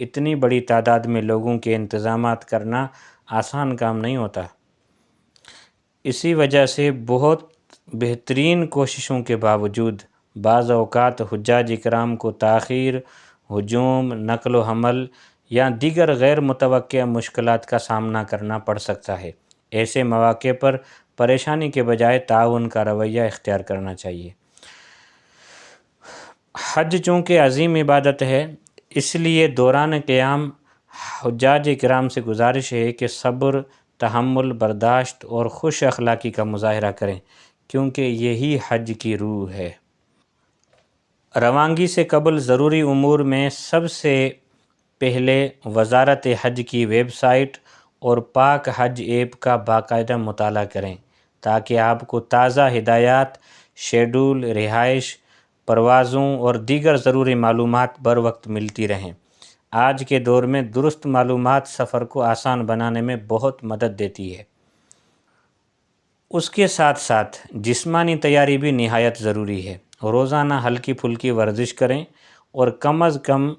اتنی بڑی تعداد میں لوگوں کے انتظامات کرنا آسان کام نہیں ہوتا۔ اسی وجہ سے بہت بہترین کوششوں کے باوجود بعض اوقات حجاج اکرام کو تاخیر، ہجوم، نقل و حمل یا دیگر غیر متوقع مشکلات کا سامنا کرنا پڑ سکتا ہے۔ ایسے مواقع پر پریشانی کے بجائے تعاون کا رویہ اختیار کرنا چاہیے۔ حج چونکہ عظیم عبادت ہے، اس لیے دوران قیام حجاج کرام سے گزارش ہے کہ صبر، تحمل، برداشت اور خوش اخلاقی کا مظاہرہ کریں، کیونکہ یہی حج کی روح ہے۔ روانگی سے قبل ضروری امور میں سب سے پہلے وزارت حج کی ویب سائٹ اور پاک حج ایپ کا باقاعدہ مطالعہ کریں تاکہ آپ کو تازہ ہدایات، شیڈول، رہائش، پروازوں اور دیگر ضروری معلومات بر وقت ملتی رہیں۔ آج کے دور میں درست معلومات سفر کو آسان بنانے میں بہت مدد دیتی ہے۔ اس کے ساتھ ساتھ جسمانی تیاری بھی نہایت ضروری ہے۔ روزانہ ہلکی پھلکی ورزش کریں اور کم از کم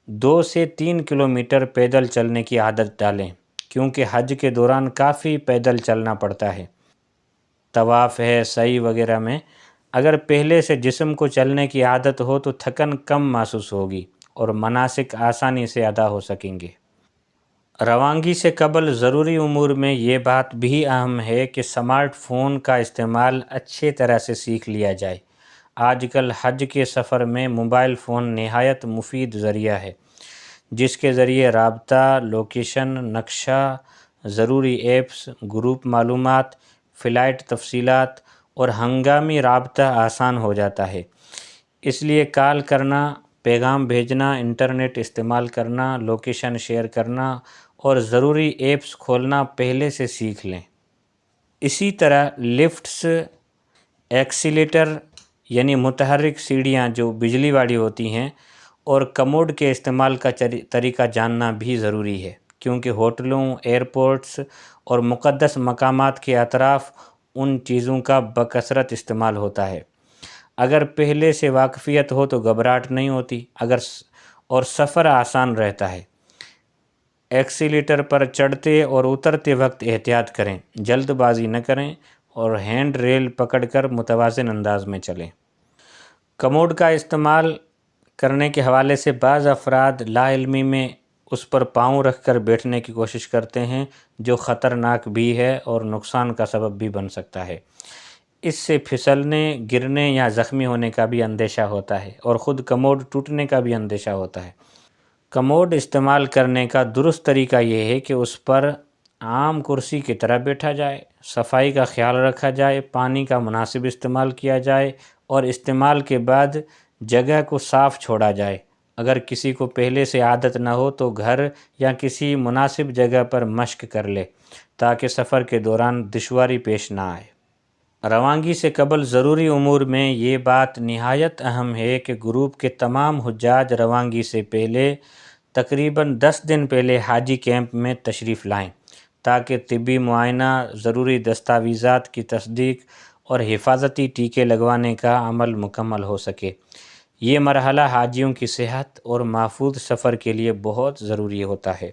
2 سے 3 کلومیٹر پیدل چلنے کی عادت ڈالیں، کیونکہ حج کے دوران کافی پیدل چلنا پڑتا ہے۔ طواف ہے، سعی وغیرہ میں اگر پہلے سے جسم کو چلنے کی عادت ہو تو تھکن کم محسوس ہوگی اور مناسک آسانی سے ادا ہو سکیں گے۔ روانگی سے قبل ضروری امور میں یہ بات بھی اہم ہے کہ سمارٹ فون کا استعمال اچھے طرح سے سیکھ لیا جائے۔ آج کل حج کے سفر میں موبائل فون نہایت مفید ذریعہ ہے، جس کے ذریعے رابطہ، لوکیشن، نقشہ، ضروری ایپس، گروپ معلومات، فلائٹ تفصیلات اور ہنگامی رابطہ آسان ہو جاتا ہے۔ اس لیے کال کرنا، پیغام بھیجنا، انٹرنیٹ استعمال کرنا، لوکیشن شیئر کرنا اور ضروری ایپس کھولنا پہلے سے سیکھ لیں۔ اسی طرح لفٹس، ایکسیلیٹر یعنی متحرک سیڑھیاں جو بجلی والی ہوتی ہیں، اور کموڈ کے استعمال کا طریقہ جاننا بھی ضروری ہے، کیونکہ ہوٹلوں، ایئرپورٹس اور مقدس مقامات کے اطراف ان چیزوں کا بکثرت استعمال ہوتا ہے۔ اگر پہلے سے واقفیت ہو تو گھبراہٹ نہیں ہوتی اور سفر آسان رہتا ہے۔ ایکسیلیٹر پر چڑھتے اور اترتے وقت احتیاط کریں، جلد بازی نہ کریں اور ہینڈ ریل پکڑ کر متوازن انداز میں چلیں۔ کموڈ کا استعمال کرنے کے حوالے سے بعض افراد لا علمی میں اس پر پاؤں رکھ کر بیٹھنے کی کوشش کرتے ہیں، جو خطرناک بھی ہے اور نقصان کا سبب بھی بن سکتا ہے۔ اس سے پھسلنے، گرنے یا زخمی ہونے کا بھی اندیشہ ہوتا ہے اور خود کموڈ ٹوٹنے کا بھی اندیشہ ہوتا ہے۔ کموڈ استعمال کرنے کا درست طریقہ یہ ہے کہ اس پر عام کرسی کی طرح بیٹھا جائے، صفائی کا خیال رکھا جائے، پانی کا مناسب استعمال کیا جائے اور استعمال کے بعد جگہ کو صاف چھوڑا جائے۔ اگر کسی کو پہلے سے عادت نہ ہو تو گھر یا کسی مناسب جگہ پر مشق کر لے تاکہ سفر کے دوران دشواری پیش نہ آئے۔ روانگی سے قبل ضروری امور میں یہ بات نہایت اہم ہے کہ گروپ کے تمام حجاج روانگی سے پہلے تقریباً 10 دن پہلے حاجی کیمپ میں تشریف لائیں تاکہ طبی معائنہ، ضروری دستاویزات کی تصدیق اور حفاظتی ٹیکے لگوانے کا عمل مکمل ہو سکے۔ یہ مرحلہ حاجیوں کی صحت اور محفوظ سفر کے لیے بہت ضروری ہوتا ہے،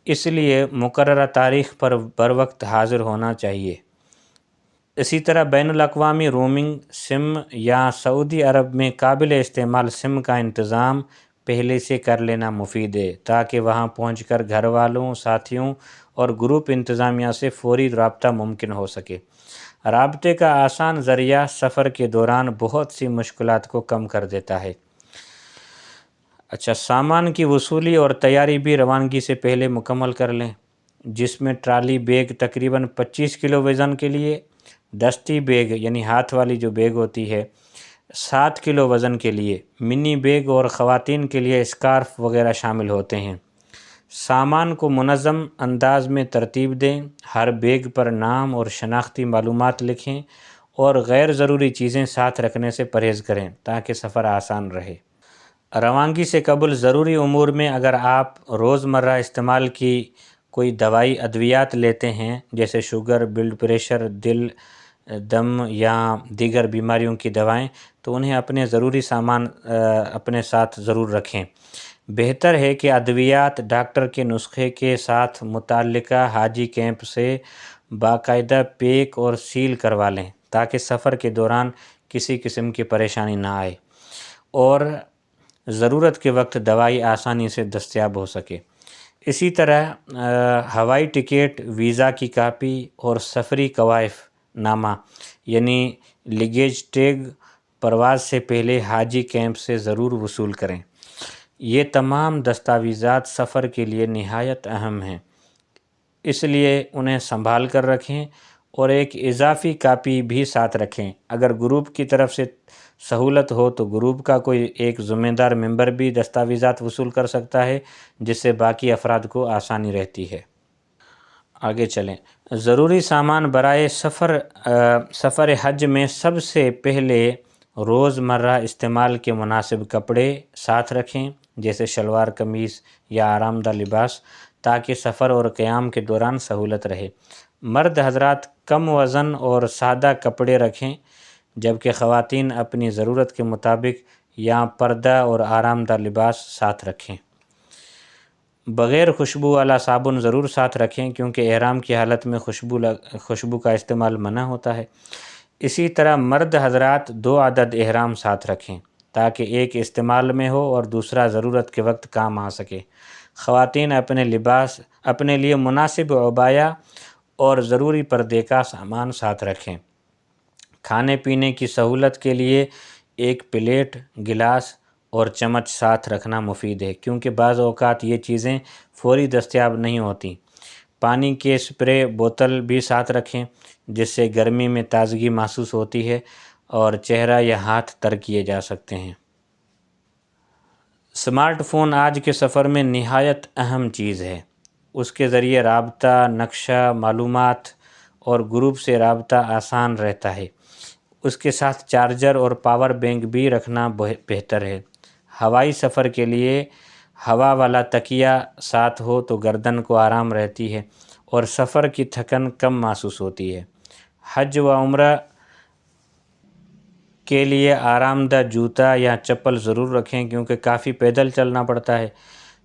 اس لیے مقررہ تاریخ پر بروقت حاضر ہونا چاہیے۔ اسی طرح بین الاقوامی رومنگ سم یا سعودی عرب میں قابل استعمال سم کا انتظام پہلے سے کر لینا مفید ہے تاکہ وہاں پہنچ کر گھر والوں، ساتھیوں اور گروپ انتظامیہ سے فوری رابطہ ممکن ہو سکے۔ رابطے کا آسان ذریعہ سفر کے دوران بہت سی مشکلات کو کم کر دیتا ہے۔ سامان کی وصولی اور تیاری بھی روانگی سے پہلے مکمل کر لیں، جس میں ٹرالی بیگ تقریباً 25 کلو وزن کے لیے، دستی بیگ یعنی ہاتھ والی جو بیگ ہوتی ہے 7 کلو وزن کے لیے، منی بیگ اور خواتین کے لیے اسکارف وغیرہ شامل ہوتے ہیں۔ سامان کو منظم انداز میں ترتیب دیں، ہر بیگ پر نام اور شناختی معلومات لکھیں اور غیر ضروری چیزیں ساتھ رکھنے سے پرہیز کریں تاکہ سفر آسان رہے۔ روانگی سے قبل ضروری امور میں اگر آپ روزمرہ استعمال کی کوئی دوائی ادویات لیتے ہیں، جیسے شوگر، بلڈ پریشر، دل، دم یا دیگر بیماریوں کی دوائیں، تو انہیں اپنے ضروری سامان اپنے ساتھ ضرور رکھیں۔ بہتر ہے کہ ادویات ڈاکٹر کے نسخے کے ساتھ متعلقہ حاجی کیمپ سے باقاعدہ پیک اور سیل کروا لیں تاکہ سفر کے دوران کسی قسم کی پریشانی نہ آئے اور ضرورت کے وقت دوائی آسانی سے دستیاب ہو سکے۔ اسی طرح ہوائی ٹکٹ، ویزا کی کاپی اور سفری کوائف نامہ یعنی لگیج ٹیگ پرواز سے پہلے حاجی کیمپ سے ضرور وصول کریں۔ یہ تمام دستاویزات سفر کے لیے نہایت اہم ہیں، اس لیے انہیں سنبھال کر رکھیں اور ایک اضافی کاپی بھی ساتھ رکھیں۔ اگر گروپ کی طرف سے سہولت ہو تو گروپ کا کوئی ایک ذمہ دار ممبر بھی دستاویزات وصول کر سکتا ہے، جس سے باقی افراد کو آسانی رہتی ہے۔ آگے چلیں۔ ضروری سامان برائے سفر حج میں سب سے پہلے روزمرہ استعمال کے مناسب کپڑے ساتھ رکھیں، جیسے شلوار قمیص یا آرام دہ لباس، تاکہ سفر اور قیام کے دوران سہولت رہے۔ مرد حضرات کم وزن اور سادہ کپڑے رکھیں، جبکہ خواتین اپنی ضرورت کے مطابق یا پردہ اور آرام دہ لباس ساتھ رکھیں۔ بغیر خوشبو والا صابن ضرور ساتھ رکھیں، کیونکہ احرام کی حالت میں خوشبو کا استعمال منع ہوتا ہے۔ اسی طرح مرد حضرات 2 عدد احرام ساتھ رکھیں تاکہ ایک استعمال میں ہو اور دوسرا ضرورت کے وقت کام آ سکے۔ خواتین اپنے لیے مناسب عبایا اور ضروری پردے کا سامان ساتھ رکھیں۔ کھانے پینے کی سہولت کے لیے ایک پلیٹ، گلاس اور چمچ ساتھ رکھنا مفید ہے، کیونکہ بعض اوقات یہ چیزیں فوری دستیاب نہیں ہوتیں۔ پانی کے سپرے بوتل بھی ساتھ رکھیں، جس سے گرمی میں تازگی محسوس ہوتی ہے اور چہرہ یا ہاتھ تر کیے جا سکتے ہیں۔ سمارٹ فون آج کے سفر میں نہایت اہم چیز ہے۔ اس کے ذریعے رابطہ، نقشہ، معلومات اور گروپ سے رابطہ آسان رہتا ہے۔ اس کے ساتھ چارجر اور پاور بینک بھی رکھنا بہتر ہے۔ ہوائی سفر کے لیے ہوا والا تکیہ ساتھ ہو تو گردن کو آرام رہتی ہے اور سفر کی تھکن کم محسوس ہوتی ہے۔ حج و عمرہ کے لیے آرام دہ جوتا یا چپل ضرور رکھیں، کیونکہ کافی پیدل چلنا پڑتا ہے۔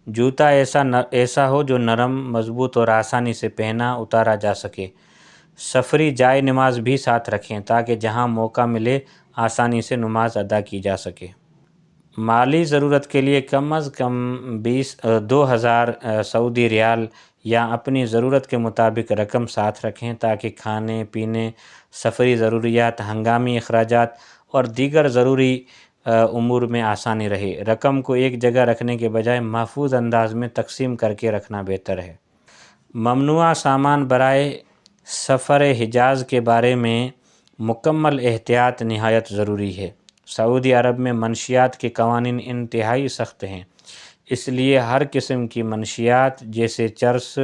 جوتا ایسا ہو جو نرم، مضبوط اور آسانی سے پہنا اتارا جا سکے۔ سفری جائے نماز بھی ساتھ رکھیں تاکہ جہاں موقع ملے آسانی سے نماز ادا کی جا سکے۔ مالی ضرورت کے لیے کم از کم 2000 سعودی ریال یا اپنی ضرورت کے مطابق رقم ساتھ رکھیں تاکہ کھانے پینے، سفری ضروریات، ہنگامی اخراجات اور دیگر ضروری امور میں آسانی رہے۔ رقم کو ایک جگہ رکھنے کے بجائے محفوظ انداز میں تقسیم کر کے رکھنا بہتر ہے۔ ممنوعہ سامان برائے سفر حجاز کے بارے میں مکمل احتیاط نہایت ضروری ہے۔ سعودی عرب میں منشیات کے قوانین انتہائی سخت ہیں، اس لیے ہر قسم کی منشیات جیسے چرس،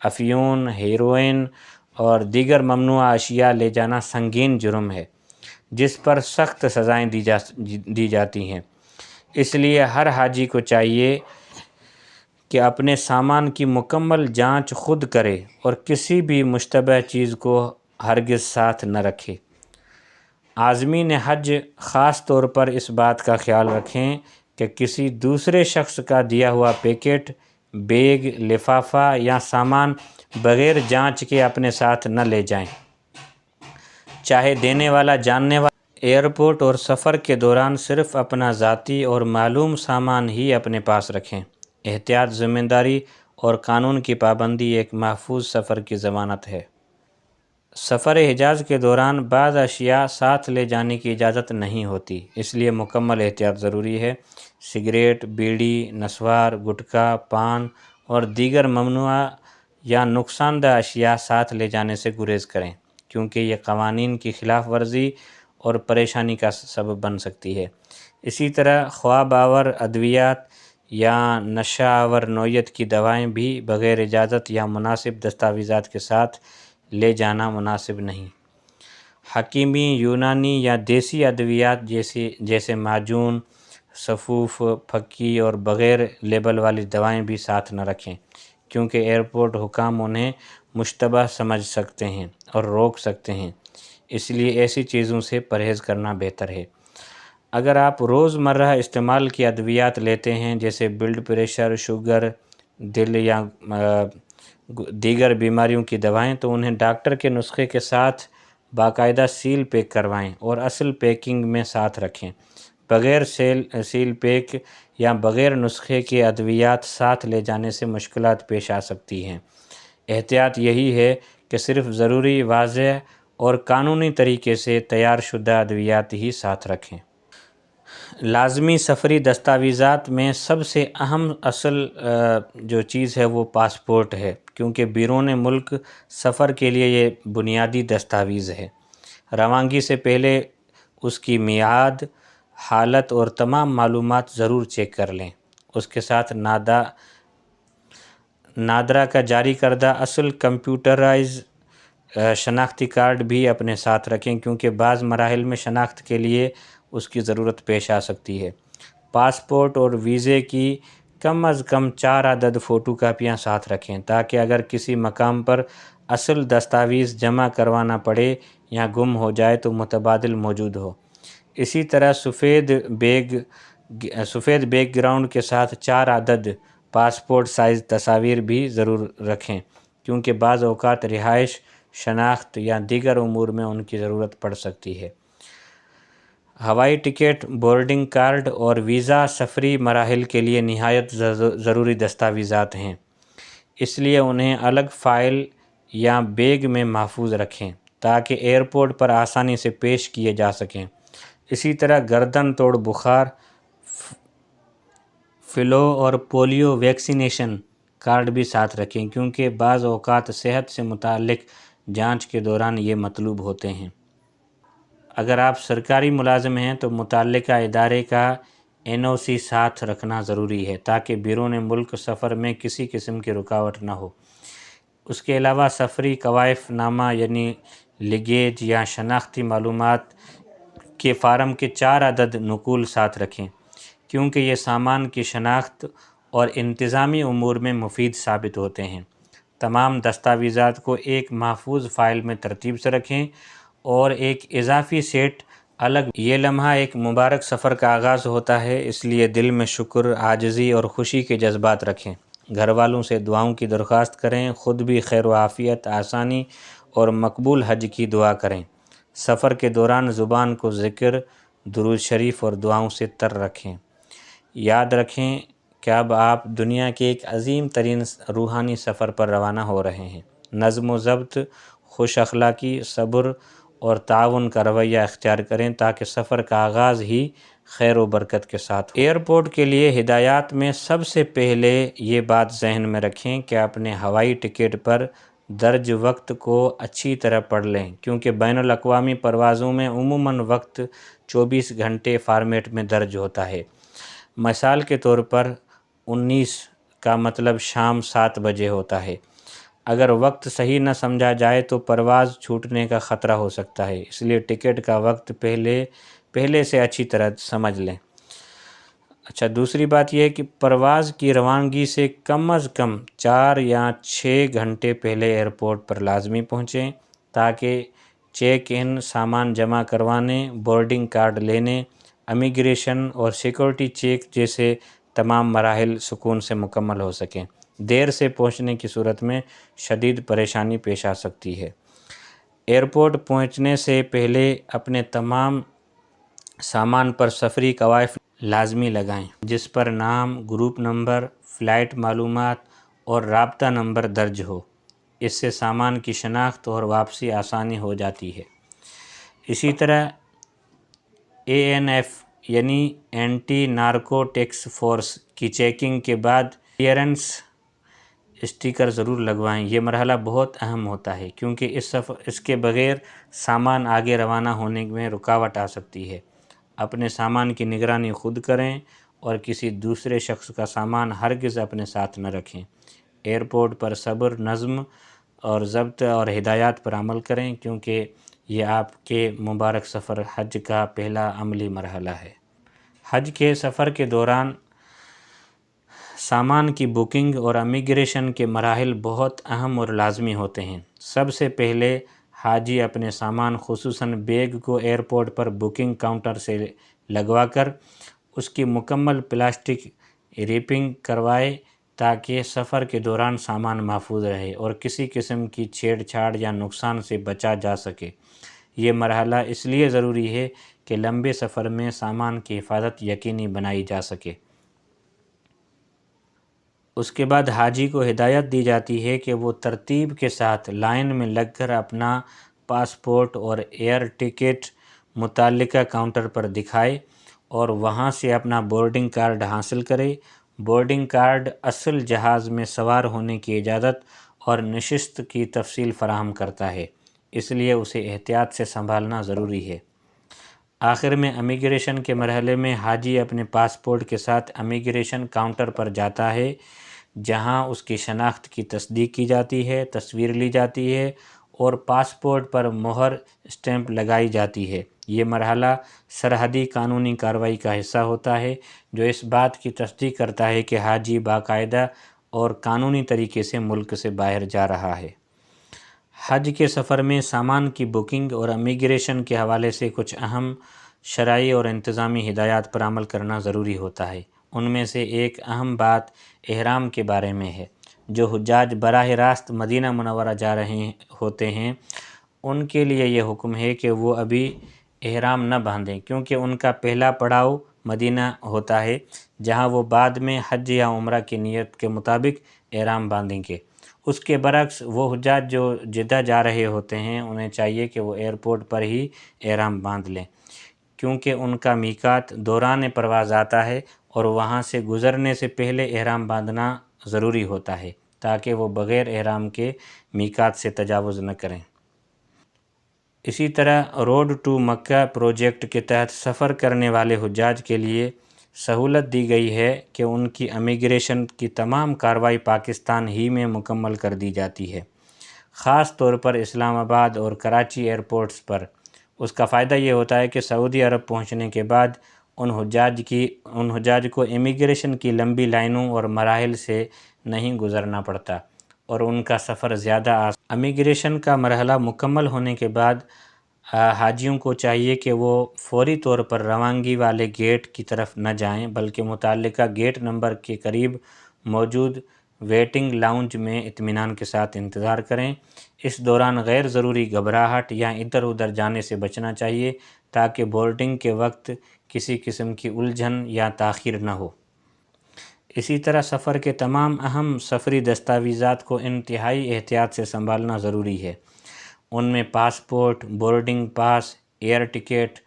افیون، ہیروئن اور دیگر ممنوعہ اشیاء لے جانا سنگین جرم ہے، جس پر سخت سزائیں دی جاتی ہیں۔ اس لیے ہر حاجی کو چاہیے کہ اپنے سامان کی مکمل جانچ خود کرے اور کسی بھی مشتبہ چیز کو ہرگز ساتھ نہ رکھے۔ عازمین حج خاص طور پر اس بات کا خیال رکھیں کہ کسی دوسرے شخص کا دیا ہوا پیکٹ، بیگ، لفافہ یا سامان بغیر جانچ کے اپنے ساتھ نہ لے جائیں، چاہے دینے والا جاننے والا۔ ایئرپورٹ اور سفر کے دوران صرف اپنا ذاتی اور معلوم سامان ہی اپنے پاس رکھیں۔ احتیاط، ذمہ داری اور قانون کی پابندی ایک محفوظ سفر کی ضمانت ہے۔ سفر حجاز کے دوران بعض اشیاء ساتھ لے جانے کی اجازت نہیں ہوتی، اس لیے مکمل احتیاط ضروری ہے۔ سگریٹ، بیڑی، نسوار، گٹکا، پان اور دیگر ممنوعہ یا نقصان دہ اشیاء ساتھ لے جانے سے گریز کریں، کیونکہ یہ قوانین کی خلاف ورزی اور پریشانی کا سبب بن سکتی ہے۔ اسی طرح خواب آور ادویات یا نشہ آور نوعیت کی دوائیں بھی بغیر اجازت یا مناسب دستاویزات کے ساتھ لے جانا مناسب نہیں۔ حکیمی، یونانی یا دیسی ادویات جیسے معجون، سفوف، پھکی اور بغیر لیبل والی دوائیں بھی ساتھ نہ رکھیں، کیونکہ ایئرپورٹ حکام انہیں مشتبہ سمجھ سکتے ہیں اور روک سکتے ہیں، اس لیے ایسی چیزوں سے پرہیز کرنا بہتر ہے۔ اگر آپ روزمرہ استعمال کی ادویات لیتے ہیں جیسے بلڈ پریشر، شوگر، دل یا دیگر بیماریوں کی دوائیں، تو انہیں ڈاکٹر کے نسخے کے ساتھ باقاعدہ سیل پیک کروائیں اور اصل پیکنگ میں ساتھ رکھیں۔ بغیر سیل پیک یا بغیر نسخے کے ادویات ساتھ لے جانے سے مشکلات پیش آ سکتی ہیں۔ احتیاط یہی ہے کہ صرف ضروری، واضح اور قانونی طریقے سے تیار شدہ ادویات ہی ساتھ رکھیں۔ لازمی سفری دستاویزات میں سب سے اہم جو چیز ہے وہ پاسپورٹ ہے، کیونکہ بیرون ملک سفر کے لیے یہ بنیادی دستاویز ہے۔ روانگی سے پہلے اس کی میعاد، حالت اور تمام معلومات ضرور چیک کر لیں۔ اس کے ساتھ نادرا کا جاری کردہ اصل کمپیوٹرائز شناختی کارڈ بھی اپنے ساتھ رکھیں، کیونکہ بعض مراحل میں شناخت کے لیے اس کی ضرورت پیش آ سکتی ہے۔ پاسپورٹ اور ویزے کی کم از کم 4 عدد فوٹو کاپیاں ساتھ رکھیں، تاکہ اگر کسی مقام پر اصل دستاویز جمع کروانا پڑے یا گم ہو جائے تو متبادل موجود ہو۔ اسی طرح سفید بیک گراؤنڈ کے ساتھ 4 عدد پاسپورٹ سائز تصاویر بھی ضرور رکھیں، کیونکہ بعض اوقات رہائش، شناخت یا دیگر امور میں ان کی ضرورت پڑ سکتی ہے۔ ہوائی ٹکٹ، بورڈنگ کارڈ اور ویزا سفری مراحل کے لیے نہایت ضروری دستاویزات ہیں، اس لیے انہیں الگ فائل یا بیگ میں محفوظ رکھیں تاکہ ایئرپورٹ پر آسانی سے پیش کیے جا سکیں۔ اسی طرح گردن توڑ بخار، فلو اور پولیو ویکسینیشن کارڈ بھی ساتھ رکھیں، کیونکہ بعض اوقات صحت سے متعلق جانچ کے دوران یہ مطلوب ہوتے ہیں۔ اگر آپ سرکاری ملازم ہیں تو متعلقہ ادارے کا NOC ساتھ رکھنا ضروری ہے، تاکہ بیرون ملک سفر میں کسی قسم کی رکاوٹ نہ ہو۔ اس کے علاوہ سفری کوائف نامہ یعنی لگیج یا شناختی معلومات کے فارم کے 4 عدد نقول ساتھ رکھیں، کیونکہ یہ سامان کی شناخت اور انتظامی امور میں مفید ثابت ہوتے ہیں۔ تمام دستاویزات کو ایک محفوظ فائل میں ترتیب سے رکھیں اور ایک اضافی سیٹ الگ۔ یہ لمحہ ایک مبارک سفر کا آغاز ہوتا ہے، اس لیے دل میں شکر، عاجزی اور خوشی کے جذبات رکھیں۔ گھر والوں سے دعاؤں کی درخواست کریں، خود بھی خیر و عافیت، آسانی اور مقبول حج کی دعا کریں۔ سفر کے دوران زبان کو ذکر، درود شریف اور دعاؤں سے تر رکھیں۔ یاد رکھیں کہ اب آپ دنیا کے ایک عظیم ترین روحانی سفر پر روانہ ہو رہے ہیں۔ نظم و ضبط، خوش اخلاقی، صبر اور تعاون کا رویہ اختیار کریں تاکہ سفر کا آغاز ہی خیر و برکت کے ساتھ ہو۔ ایئرپورٹ کے لیے ہدایات میں سب سے پہلے یہ بات ذہن میں رکھیں کہ اپنے ہوائی ٹکٹ پر درج وقت کو اچھی طرح پڑھ لیں، کیونکہ بین الاقوامی پروازوں میں عموماً وقت 24 گھنٹے فارمیٹ میں درج ہوتا ہے۔ مثال کے طور پر 19 کا مطلب شام 7 بجے ہوتا ہے۔ اگر وقت صحیح نہ سمجھا جائے تو پرواز چھوٹنے کا خطرہ ہو سکتا ہے، اس لیے ٹکٹ کا وقت پہلے سے اچھی طرح سمجھ لیں۔ دوسری بات یہ ہے کہ پرواز کی روانگی سے کم از کم 4 یا 6 گھنٹے پہلے ایئرپورٹ پر لازمی پہنچیں، تاکہ چیک ان، سامان جمع کروانے، بورڈنگ کارڈ لینے، امیگریشن اور سیکورٹی چیک جیسے تمام مراحل سکون سے مکمل ہو سکیں۔ دیر سے پہنچنے کی صورت میں شدید پریشانی پیش آ سکتی ہے۔ ایئرپورٹ پہنچنے سے پہلے اپنے تمام سامان پر سفری کوائف لازمی لگائیں، جس پر نام، گروپ نمبر، فلائٹ معلومات اور رابطہ نمبر درج ہو۔ اس سے سامان کی شناخت اور واپسی آسانی ہو جاتی ہے۔ اسی طرح ANF یعنی اینٹی نارکوٹکس فورس کی چیکنگ کے بعد کلیئرنس اسٹیکر ضرور لگوائیں۔ یہ مرحلہ بہت اہم ہوتا ہے، کیونکہ اس کے بغیر سامان آگے روانہ ہونے میں رکاوٹ آ سکتی ہے۔ اپنے سامان کی نگرانی خود کریں اور کسی دوسرے شخص کا سامان ہرگز اپنے ساتھ نہ رکھیں۔ ایئرپورٹ پر صبر، نظم اور ضبط اور ہدایات پر عمل کریں، کیونکہ یہ آپ کے مبارک سفر حج کا پہلا عملی مرحلہ ہے۔ حج کے سفر کے دوران سامان کی بکنگ اور امیگریشن کے مراحل بہت اہم اور لازمی ہوتے ہیں۔ سب سے پہلے حاجی اپنے سامان خصوصاً بیگ کو ایئرپورٹ پر بکنگ کاؤنٹر سے لگوا کر اس کی مکمل پلاسٹک ریپنگ کروائے تاکہ سفر کے دوران سامان محفوظ رہے اور کسی قسم کی چھیڑ چھاڑ یا نقصان سے بچا جا سکے۔ یہ مرحلہ اس لیے ضروری ہے کہ لمبے سفر میں سامان کی حفاظت یقینی بنائی جا سکے۔ اس کے بعد حاجی کو ہدایت دی جاتی ہے کہ وہ ترتیب کے ساتھ لائن میں لگ کر اپنا پاسپورٹ اور ایئر ٹکٹ متعلقہ کاؤنٹر پر دکھائے اور وہاں سے اپنا بورڈنگ کارڈ حاصل کرے۔ بورڈنگ کارڈ اصل جہاز میں سوار ہونے کی اجازت اور نشست کی تفصیل فراہم کرتا ہے، اس لیے اسے احتیاط سے سنبھالنا ضروری ہے۔ آخر میں امیگریشن کے مرحلے میں حاجی اپنے پاسپورٹ کے ساتھ امیگریشن کاؤنٹر پر جاتا ہے، جہاں اس کی شناخت کی تصدیق کی جاتی ہے، تصویر لی جاتی ہے اور پاسپورٹ پر مہر اسٹیمپ لگائی جاتی ہے۔ یہ مرحلہ سرحدی قانونی کارروائی کا حصہ ہوتا ہے جو اس بات کی تصدیق کرتا ہے کہ حاجی باقاعدہ اور قانونی طریقے سے ملک سے باہر جا رہا ہے۔ حج کے سفر میں سامان کی بکنگ اور امیگریشن کے حوالے سے کچھ اہم شرعی اور انتظامی ہدایات پر عمل کرنا ضروری ہوتا ہے۔ ان میں سے ایک اہم بات احرام کے بارے میں ہے۔ جو حجاج براہ راست مدینہ منورہ جا رہے ہوتے ہیں ان کے لیے یہ حکم ہے کہ وہ ابھی احرام نہ باندھیں، کیونکہ ان کا پہلا پڑاؤ مدینہ ہوتا ہے جہاں وہ بعد میں حج یا عمرہ کی نیت کے مطابق احرام باندھیں گے۔ اس کے برعکس وہ حجاج جو جدہ جا رہے ہوتے ہیں انہیں چاہیے کہ وہ ایئرپورٹ پر ہی احرام باندھ لیں، کیونکہ ان کا میقات دوران پرواز آتا ہے اور وہاں سے گزرنے سے پہلے احرام باندھنا ضروری ہوتا ہے تاکہ وہ بغیر احرام کے میقات سے تجاوز نہ کریں۔ اسی طرح روڈ ٹو مکہ پروجیکٹ کے تحت سفر کرنے والے حجاج کے لیے سہولت دی گئی ہے کہ ان کی امیگریشن کی تمام کارروائی پاکستان ہی میں مکمل کر دی جاتی ہے، خاص طور پر اسلام آباد اور کراچی ایئرپورٹس پر۔ اس کا فائدہ یہ ہوتا ہے کہ سعودی عرب پہنچنے کے بعد ان حجاج کو امیگریشن کی لمبی لائنوں اور مراحل سے نہیں گزرنا پڑتا اور ان کا سفر زیادہ آسان۔ امیگریشن کا مرحلہ مکمل ہونے کے بعد حاجیوں کو چاہیے کہ وہ فوری طور پر روانگی والے گیٹ کی طرف نہ جائیں بلکہ متعلقہ گیٹ نمبر کے قریب موجود ویٹنگ لاؤنج میں اطمینان کے ساتھ انتظار کریں۔ اس دوران غیر ضروری گھبراہٹ یا ادھر ادھر جانے سے بچنا چاہیے تاکہ بورڈنگ کے وقت کسی قسم کی الجھن یا تاخیر نہ ہو۔ اسی طرح سفر کے تمام اہم سفری دستاویزات کو انتہائی احتیاط سے سنبھالنا ضروری ہے۔ ان میں passport, boarding pass, year ticket,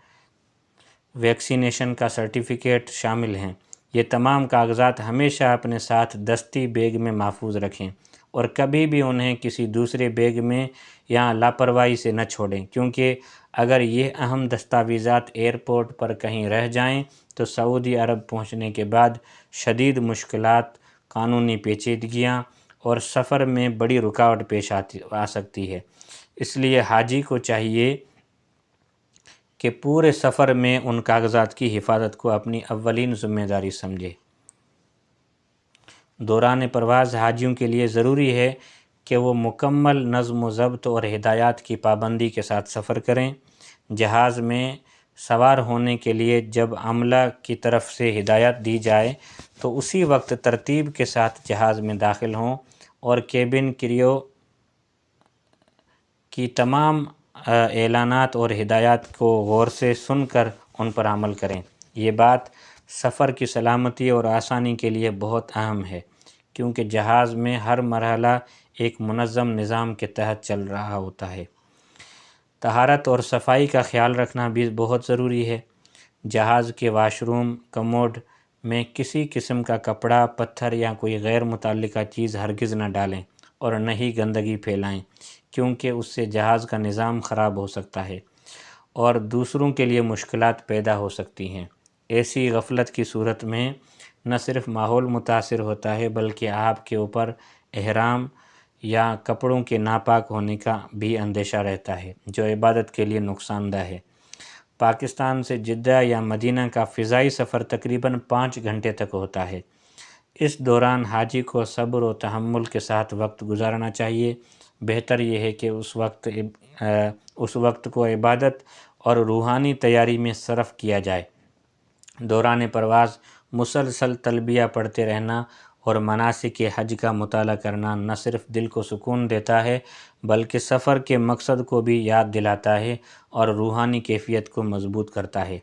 vaccination کا سرٹیفکیٹ شامل ہیں۔ یہ تمام کاغذات ہمیشہ اپنے ساتھ دستی بیگ میں محفوظ رکھیں اور کبھی بھی انہیں کسی دوسرے بیگ میں یا لاپرواہی سے نہ چھوڑیں، کیونکہ اگر یہ اہم دستاویزات ایئرپورٹ پر کہیں رہ جائیں تو سعودی عرب پہنچنے کے بعد شدید مشکلات، قانونی پیچیدگیاں اور سفر میں بڑی رکاوٹ پیش آ سکتی ہے۔ اس لیے حاجی کو چاہیے کہ پورے سفر میں ان کاغذات کی حفاظت کو اپنی اولین ذمہ داری سمجھے۔ دوران پرواز حاجیوں کے لیے ضروری ہے کہ وہ مکمل نظم و ضبط اور ہدایات کی پابندی کے ساتھ سفر کریں۔ جہاز میں سوار ہونے کے لیے جب عملہ کی طرف سے ہدایت دی جائے تو اسی وقت ترتیب کے ساتھ جہاز میں داخل ہوں اور کیبن کریو کی تمام اعلانات اور ہدایات کو غور سے سن کر ان پر عمل کریں۔ یہ بات سفر کی سلامتی اور آسانی کے لیے بہت اہم ہے، کیونکہ جہاز میں ہر مرحلہ ایک منظم نظام کے تحت چل رہا ہوتا ہے۔ طہارت اور صفائی کا خیال رکھنا بھی بہت ضروری ہے۔ جہاز کے واش روم، کموڈ میں کسی قسم کا کپڑا، پتھر یا کوئی غیر متعلقہ چیز ہرگز نہ ڈالیں اور نہ ہی گندگی پھیلائیں، کیونکہ اس سے جہاز کا نظام خراب ہو سکتا ہے اور دوسروں کے لیے مشکلات پیدا ہو سکتی ہیں۔ ایسی غفلت کی صورت میں نہ صرف ماحول متاثر ہوتا ہے بلکہ آپ کے اوپر احرام یا کپڑوں کے ناپاک ہونے کا بھی اندیشہ رہتا ہے، جو عبادت کے لیے نقصان دہ ہے۔ پاکستان سے جدہ یا مدینہ کا فضائی سفر تقریباً 5 گھنٹے تک ہوتا ہے۔ اس دوران حاجی کو صبر و تحمل کے ساتھ وقت گزارنا چاہیے۔ بہتر یہ ہے کہ اس وقت کو عبادت اور روحانی تیاری میں صرف کیا جائے۔ دوران پرواز مسلسل تلبیہ پڑھتے رہنا اور مناسک حج کا مطالعہ کرنا نہ صرف دل کو سکون دیتا ہے بلکہ سفر کے مقصد کو بھی یاد دلاتا ہے اور روحانی کیفیت کو مضبوط کرتا ہے۔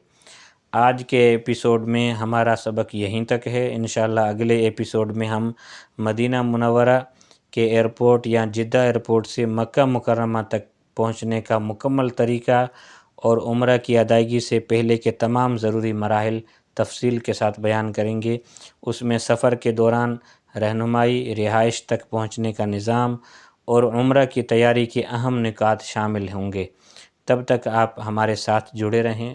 آج کے ایپیسوڈ میں ہمارا سبق یہیں تک ہے۔ انشاءاللہ اگلے ایپیسوڈ میں ہم مدینہ منورہ کے ایئرپورٹ یا جدہ ایئرپورٹ سے مکہ مکرمہ تک پہنچنے کا مکمل طریقہ اور عمرہ کی ادائیگی سے پہلے کے تمام ضروری مراحل تفصیل کے ساتھ بیان کریں گے۔ اس میں سفر کے دوران رہنمائی، رہائش تک پہنچنے کا نظام اور عمرہ کی تیاری کے اہم نکات شامل ہوں گے۔ تب تک آپ ہمارے ساتھ جڑے رہیں۔